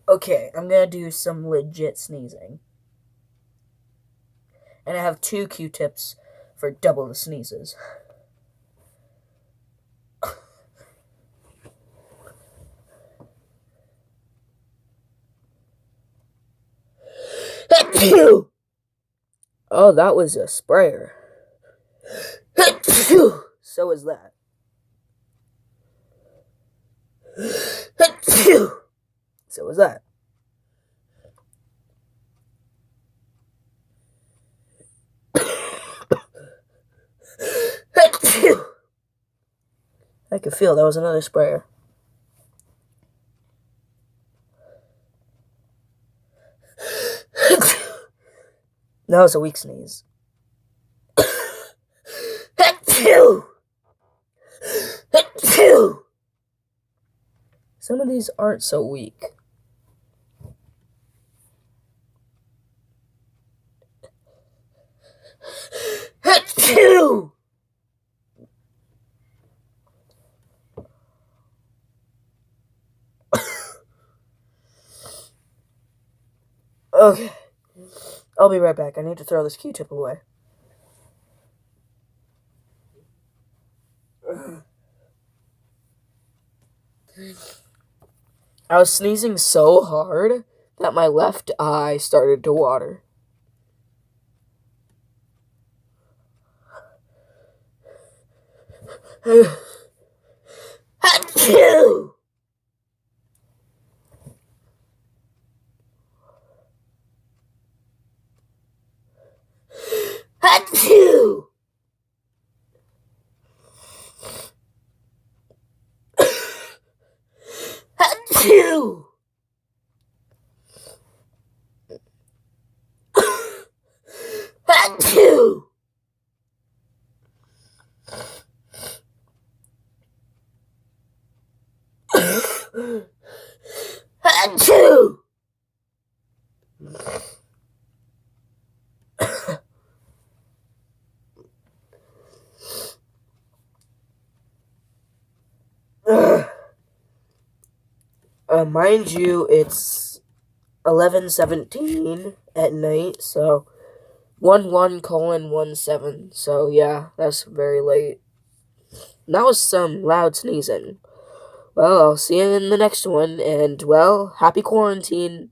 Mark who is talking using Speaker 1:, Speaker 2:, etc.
Speaker 1: Okay, I'm gonna do some legit sneezing. And I have 2 Q-tips for double the sneezes. Oh, that was a sprayer. So is that. So is that. I could feel that was another sprayer. That was a weak sneeze. Some of these aren't so weak. Okay. I'll be right back. I need to throw this Q-tip away. I was sneezing so hard that my left eye started to water. Achoo! Achoo! Achoo! Achoo! Achoo! Mind you, it's 11:17 at night, so 11:17. So yeah, that's very late. That was some loud sneezing. Well, I'll see you in the next one, and well, happy quarantine.